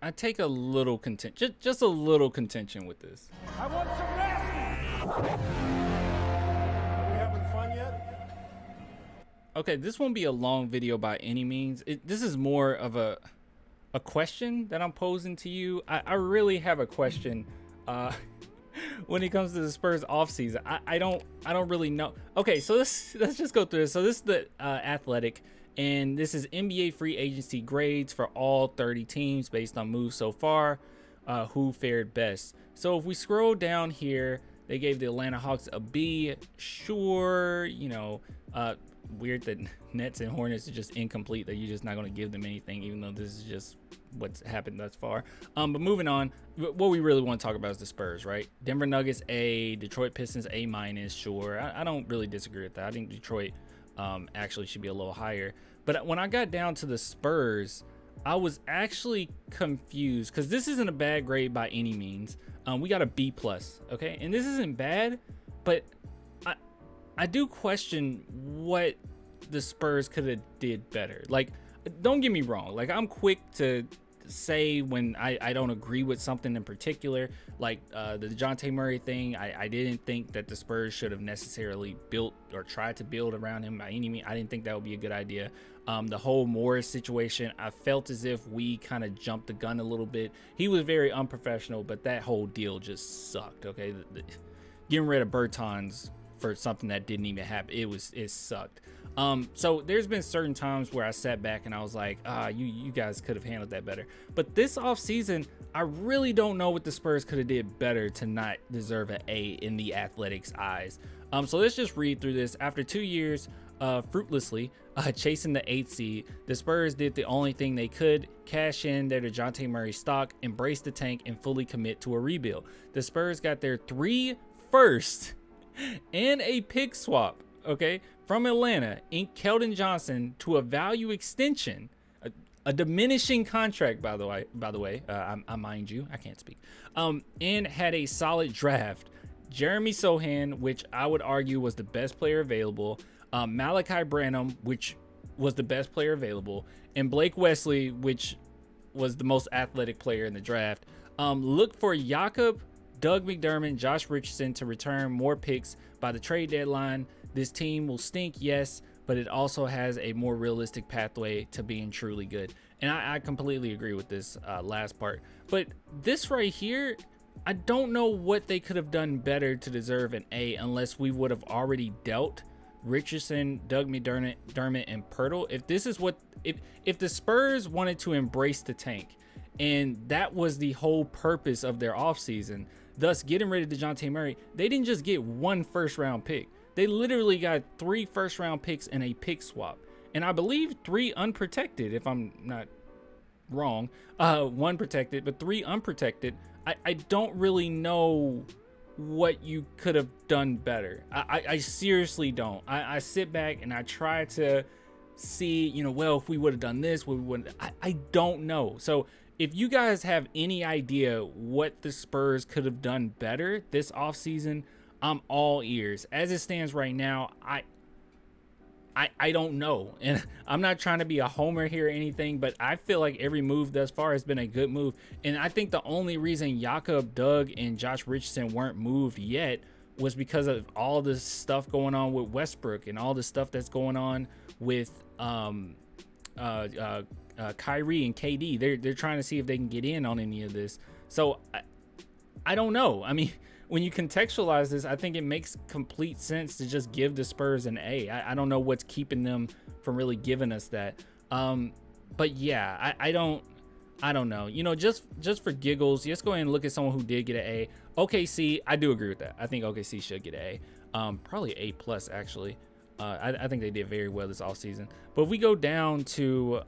I take a little contention, just a little contention with this. I want some nasty. Are we having fun yet? Okay, this won't be a long video by any means. This is more of a question that I'm posing to you. I really have a question when it comes to the Spurs offseason. I don't really know. Okay, so let's just go through this. So this is the Athletic, and this is NBA free agency grades for all 30 teams based on moves so far, who fared best. So if we scroll down here, they gave the Atlanta Hawks a B. Sure, you know, weird that Nets and Hornets are just incomplete, that you're just not going to give them anything, even though this is just what's happened thus far. But moving on, what we really want to talk about is the Spurs, right? Denver Nuggets A, Detroit Pistons A-. Sure, I don't really disagree with that. I think Detroit actually should be a little higher. But when I got down to the Spurs, I was actually confused, because this isn't a bad grade by any means. We got a B+, okay? And this isn't bad, but I do question what the Spurs could have did better. Like, don't get me wrong. Like, I'm quick to say when I don't agree with something in particular. Like the DeJounte Murray thing, I didn't think that the Spurs should have necessarily built or tried to build around him by any means. I didn't think that would be a good idea. The whole Morris situation, I felt as if we kind of jumped the gun a little bit. He was very unprofessional, but that whole deal just sucked. Okay, getting rid of Bertans for something that didn't even happen, it sucked. So there's been certain times where I sat back and I was like, you guys could have handled that better. But this offseason, I really don't know what the Spurs could have did better to not deserve an A in the Athletic's eyes. So let's just read through this. After 2 years fruitlessly chasing the 8th seed, the Spurs did the only thing they could: cash in their DeJounte Murray stock, embrace the tank, and fully commit to a rebuild. The Spurs got their 3 firsts and a pick swap, okay, from Atlanta in Keldon Johnson to a value extension, a diminishing contract, by the way, I mind you, I can't speak, and had a solid draft. Jeremy Sohan, which I would argue was the best player available, Malachi Branham, which was the best player available, and Blake Wesley, which was the most athletic player in the draft. Look for Jakob, Doug McDermott, Josh Richardson to return more picks by the trade deadline. This team will stink, yes, but it also has a more realistic pathway to being truly good. And I completely agree with this last part. But this right here, I don't know what they could have done better to deserve an A, unless we would have already dealt Richardson, Doug McDermott, and Pirtle. If this is what, if the Spurs wanted to embrace the tank, and that was the whole purpose of their offseason, thus getting rid of DeJounte Murray, they didn't just get 1 first-round pick. They literally got 3 first-round picks and a pick swap. And I believe 3 unprotected, if I'm not wrong. 1 protected, but 3 unprotected. I don't really know what you could have done better. I seriously don't. I sit back and I try to see, you know, well, if we would have done this, we wouldn't. I don't know. So if you guys have any idea what the Spurs could have done better this offseason, I'm all ears. As it stands right now, I don't know. And I'm not trying to be a homer here or anything, but I feel like every move thus far has been a good move. And I think the only reason Jakob, Doug, and Josh Richardson weren't moved yet was because of all this stuff going on with Westbrook and all the stuff that's going on with Kyrie and KD. They're trying to see if they can get in on any of this. So I don't know. I mean, when you contextualize this, I think it makes complete sense to just give the Spurs an A. I don't know what's keeping them from really giving us that. But yeah, I don't know. You know, just for giggles, just go ahead and look at someone who did get an A. OKC, I do agree with that. I think OKC should get an A. Probably A+ actually. I think they did very well this offseason. But if we go down to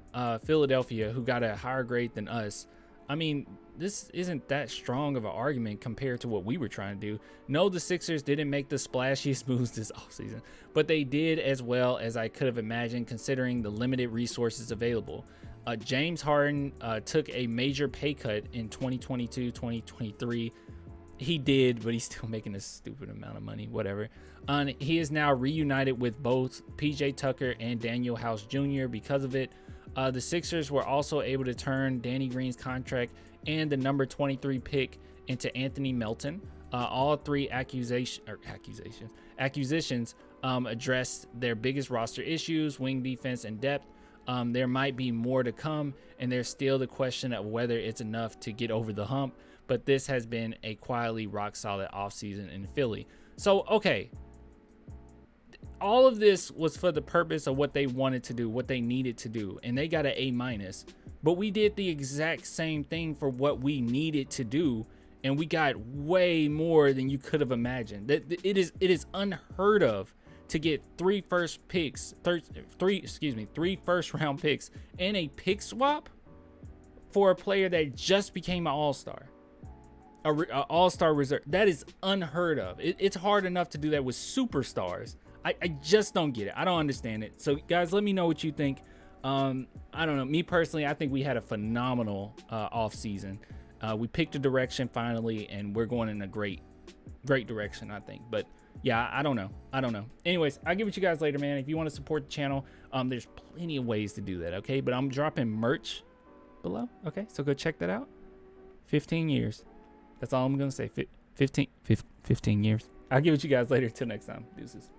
Philadelphia, who got a higher grade than us, I mean, this isn't that strong of an argument compared to what we were trying to do. No, the Sixers didn't make the splashiest moves this offseason, but they did as well as I could have imagined considering the limited resources available. James Harden took a major pay cut in 2022-2023. He did, but he's still making a stupid amount of money, whatever. He is now reunited with both PJ Tucker and Daniel House Jr. because of it. The Sixers were also able to turn Danny Green's contract and the number 23 pick into Anthony Melton. All three acquisitions addressed their biggest roster issues: wing defense and depth. There might be more to come, and there's still the question of whether it's enough to get over the hump. But this has been a quietly rock solid offseason in Philly. So, okay, all of this was for the purpose of what they wanted to do, what they needed to do, and they got an A-. But we did the exact same thing for what we needed to do, and we got way more than you could have imagined. It is unheard of to get three first round picks and a pick swap for a player that just became an all-star. An all-star reserve. That is unheard of. It's hard enough to do that with superstars. I just don't get it. I don't understand it. So guys, let me know what you think. I don't know. Me personally, I think we had a phenomenal off season. We picked a direction finally, and we're going in a great direction, I think. But yeah, I don't know. Anyways, I'll get with you guys later, man. If you want to support the channel, there's plenty of ways to do that. Okay, but I'm dropping merch below. Okay, so go check that out. 15 years. That's all I'm gonna say. 15 years. I'll get with you guys later. Till next time. Deuces.